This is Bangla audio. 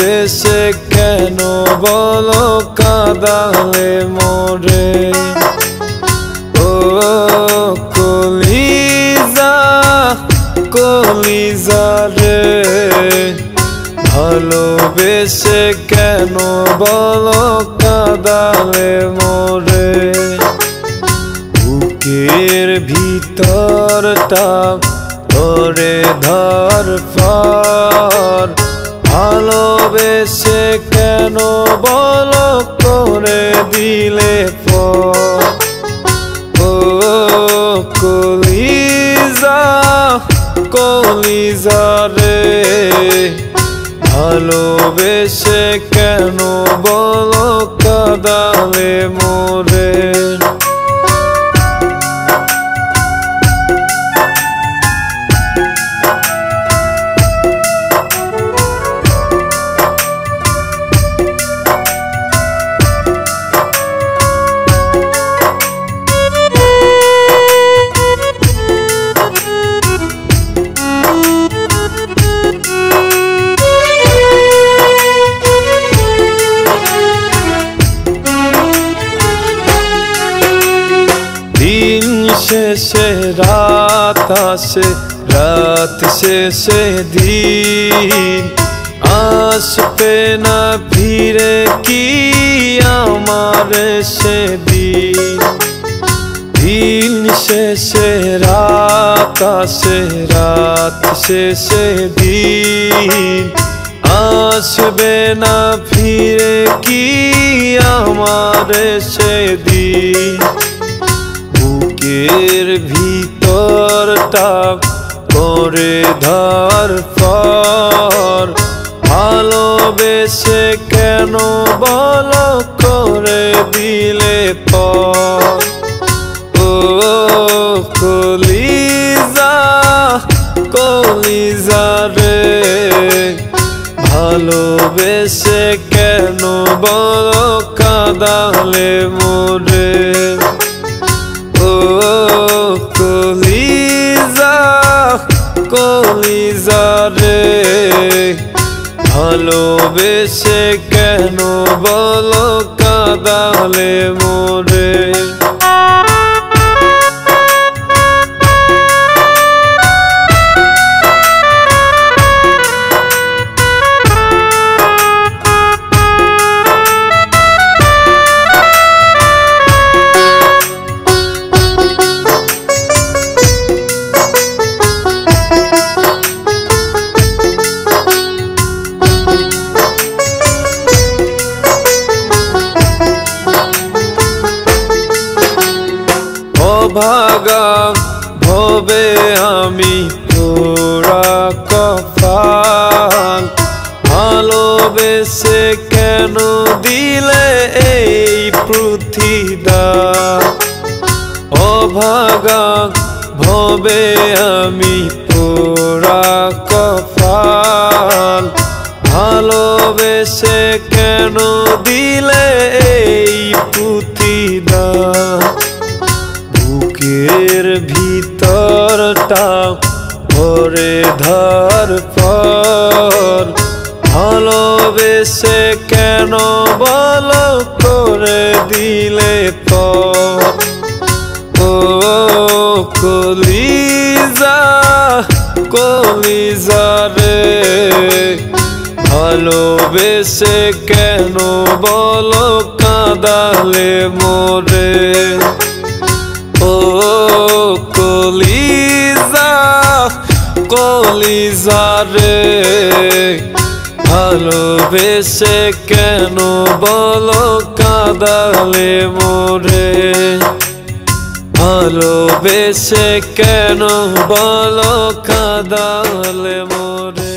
ভালোবেসে কেন বলো কাঁদালে মোরে ও কলিজা কলিজা রে ভালোবেসে কেন বলো কাঁদালে মোরে বুকের ভিতরটা ধরে ধর পর ভালোবেসে কেন বলো করে দিলে পর ও কলিজা কলিজা রে ভালোবেসে কেন বলো কাঁদালে মোরে শেষে রাত আসে রাত শেষে দিন আসবে না ফিরে কি আমার সেদিন দিন শেষে রাত আসে রাত শেষে দিন আসবে না ফিরে কি আমার সেদিন বুকের ভিতরটা করে ধর পর ভালোবেসে কেন বলো করে দিলে পর ও কলিজা কলিজা রে ভালোবেসে কেন বলো কাঁদালে মোরে ও কলিজা কলিজা রে ভালোবেসে কেন বলো কাঁদালে মোরে ভাগা ভবে আমি তোরা কপাল ভালোবেসে কেন দিলে এই পৃথিবীদার অভাগা ভবে আমি তোরা কপাল ভালোবেসে কেন দিলে এই পৃথিবীদার বুকের ভিতরটা ভরে ধর পর ভালোবেসে কেন বলো করে দিলে পর ও কলিজা কলিজা রে ভালোবেসে কেন বলো কাঁদালে মোরে ও কলিজা কলিজা রে ভালোবেসে কেন বলো কাঁদালে মোরে ভালোবেসে কেন বলো কাঁদালে মোরে।